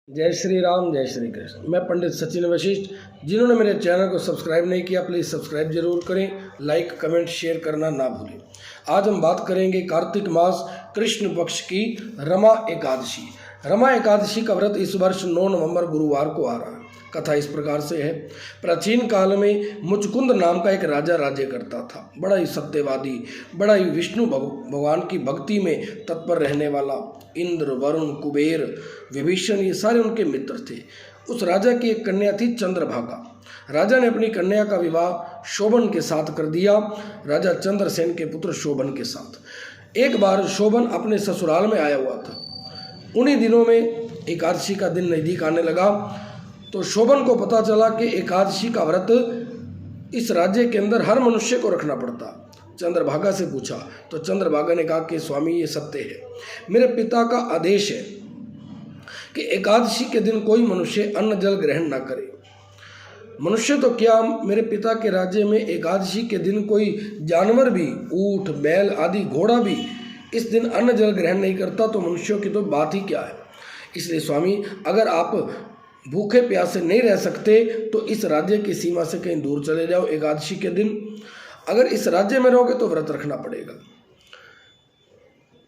जय श्री राम, जय श्री कृष्ण। मैं पंडित सचिन वशिष्ठ। जिन्होंने मेरे चैनल को सब्सक्राइब नहीं किया प्लीज़ सब्सक्राइब जरूर करें, लाइक कमेंट शेयर करना ना भूलें। आज हम बात करेंगे कार्तिक मास कृष्ण पक्ष की रमा एकादशी। रमा एकादशी का व्रत इस वर्ष 9 नवंबर गुरुवार को आ रहा है। कथा इस प्रकार से है। प्राचीन काल में मुचकुंद नाम का एक राजा राज्य करता था। बड़ा ही सत्यवादी, बड़ा ही विष्णु भगवान की भक्ति में तत्पर रहने वाला। इंद्र, वरुण, कुबेर, विभीषण ये सारे उनके मित्र थे। उस राजा की एक कन्या थी चंद्रभागा। राजा ने अपनी कन्या का विवाह शोभन के साथ कर दिया, राजा चंद्रसेन के पुत्र शोभन के साथ। एक बार शोभन अपने ससुराल में आया हुआ था। उन्हीं दिनों में एकादशी का दिन नज़दीक आने लगा तो शोभन को पता चला कि एकादशी का व्रत इस राज्य के अंदर हर मनुष्य को रखना पड़ता। चंद्रभागा से पूछा तो चंद्रभागा ने कहा कि स्वामी ये सत्य है, मेरे पिता का आदेश है कि एकादशी के दिन कोई मनुष्य अन्न जल ग्रहण ना करे। मनुष्य तो क्या, मेरे पिता के राज्य में एकादशी के दिन कोई जानवर भी, ऊंट, बैल आदि घोड़ा भी इस दिन अन्न जल ग्रहण नहीं करता, तो मनुष्यों की तो बात ही क्या है। इसलिए स्वामी, अगर आप भूखे प्यासे नहीं रह सकते तो इस राज्य की सीमा से कहीं दूर चले जाओ एकादशी के दिन। अगर इस राज्य में रहोगे तो व्रत रखना पड़ेगा।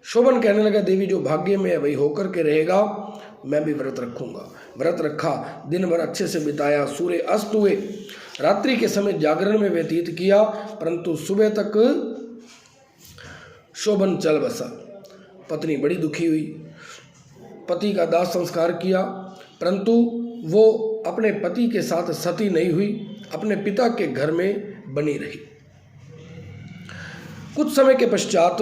शोभन कहने लगा, देवी जो भाग्य में है वही होकर के रहेगा, मैं भी व्रत रखूंगा। व्रत रखा, दिन भर अच्छे से बिताया, सूर्य अस्त हुए, रात्रि के समय जागरण में व्यतीत किया, परंतु सुबह तक शोभन चल बसा। पत्नी बड़ी दुखी हुई, पति का दाह संस्कार किया, परंतु वो अपने पति के साथ सती नहीं हुई, अपने पिता के घर में बनी रही। कुछ समय के पश्चात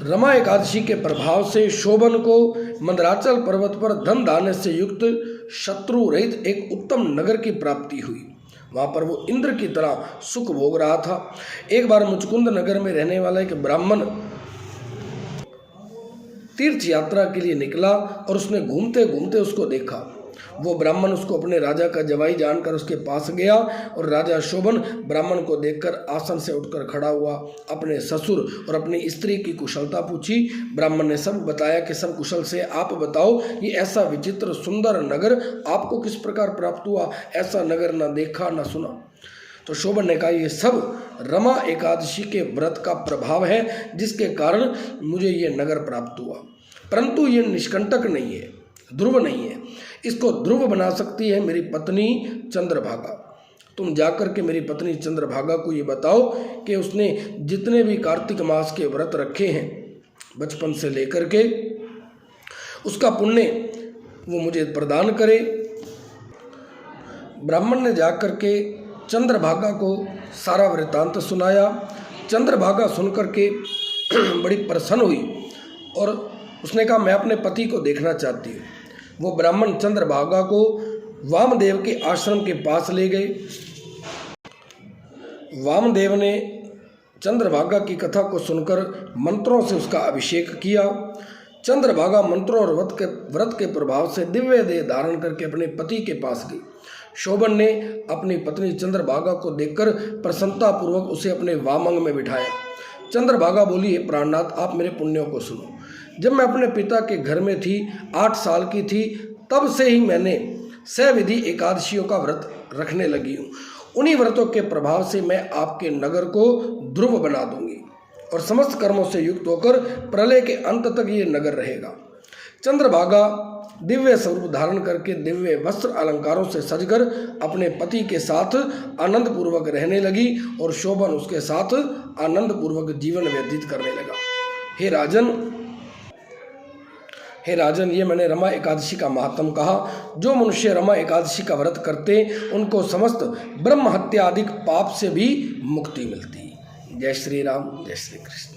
रमा एकादशी के प्रभाव से शोभन को मंदराचल पर्वत पर धन धान्य से युक्त शत्रु रहित एक उत्तम नगर की प्राप्ति हुई। वहाँ पर वो इंद्र की तरह सुख भोग रहा था। एक बार मुचकुंद नगर में रहने वाला एक ब्राह्मण तीर्थ यात्रा के लिए निकला और उसने घूमते घूमते उसको देखा। वो ब्राह्मण उसको अपने राजा का जवाई जानकर उसके पास गया और राजा शोभन ब्राह्मण को देखकर आसन से उठकर खड़ा हुआ, अपने ससुर और अपनी स्त्री की कुशलता पूछी। ब्राह्मण ने सब बताया कि सब कुशल से, आप बताओ ये ऐसा विचित्र सुंदर नगर आपको किस प्रकार प्राप्त हुआ, ऐसा नगर ना देखा ना सुना। तो शोभन ने कहा, ये सब रमा एकादशी के व्रत का प्रभाव है जिसके कारण मुझे ये नगर प्राप्त हुआ, परंतु ये निष्कंटक नहीं है, ध्रुव नहीं है। इसको ध्रुव बना सकती है मेरी पत्नी चंद्रभागा। तुम जाकर के मेरी पत्नी चंद्रभागा को ये बताओ कि उसने जितने भी कार्तिक मास के व्रत रखे हैं बचपन से लेकर के, उसका पुण्य वो मुझे प्रदान करे। ब्राह्मण ने जाकर के चंद्रभागा को सारा वृत्तांत सुनाया। चंद्रभागा सुनकर के बड़ी प्रसन्न हुई और उसने कहा, मैं अपने पति को देखना चाहती हूँ। वो ब्राह्मण चंद्रभागा को वामदेव के आश्रम के पास ले गए। वामदेव ने चंद्रभागा की कथा को सुनकर मंत्रों से उसका अभिषेक किया। चंद्रभागा मंत्रों और व्रत के प्रभाव से दिव्य देह धारण करके अपने पति के पास गई। शोभन ने अपनी पत्नी चंद्रभागा को देखकर प्रसन्नतापूर्वक उसे अपने वामंग में बिठाया। चंद्रभागा बोली, हे प्राणनाथ, आप मेरे पुण्यों को सुनो। जब मैं अपने पिता के घर में थी, 8 साल की थी, तब से ही मैंने सविधि एकादशियों का व्रत रखने लगी हूँ। उन्हीं व्रतों के प्रभाव से मैं आपके नगर को ध्रुव बना दूंगी और समस्त कर्मों से युक्त होकर प्रलय के अंत तक ये नगर रहेगा। चंद्रभागा दिव्य स्वरूप धारण करके दिव्य वस्त्र अलंकारों से सजकर अपने पति के साथ आनंद पूर्वक रहने लगी और शोभन उसके साथ आनंद पूर्वक जीवन व्यतीत करने लगा। हे राजन, ये मैंने रमा एकादशी का महात्म कहा। जो मनुष्य रमा एकादशी का व्रत करते उनको समस्त ब्रह्म हत्या आदि पाप से भी मुक्ति मिलती। जय श्री राम, जय श्री कृष्ण।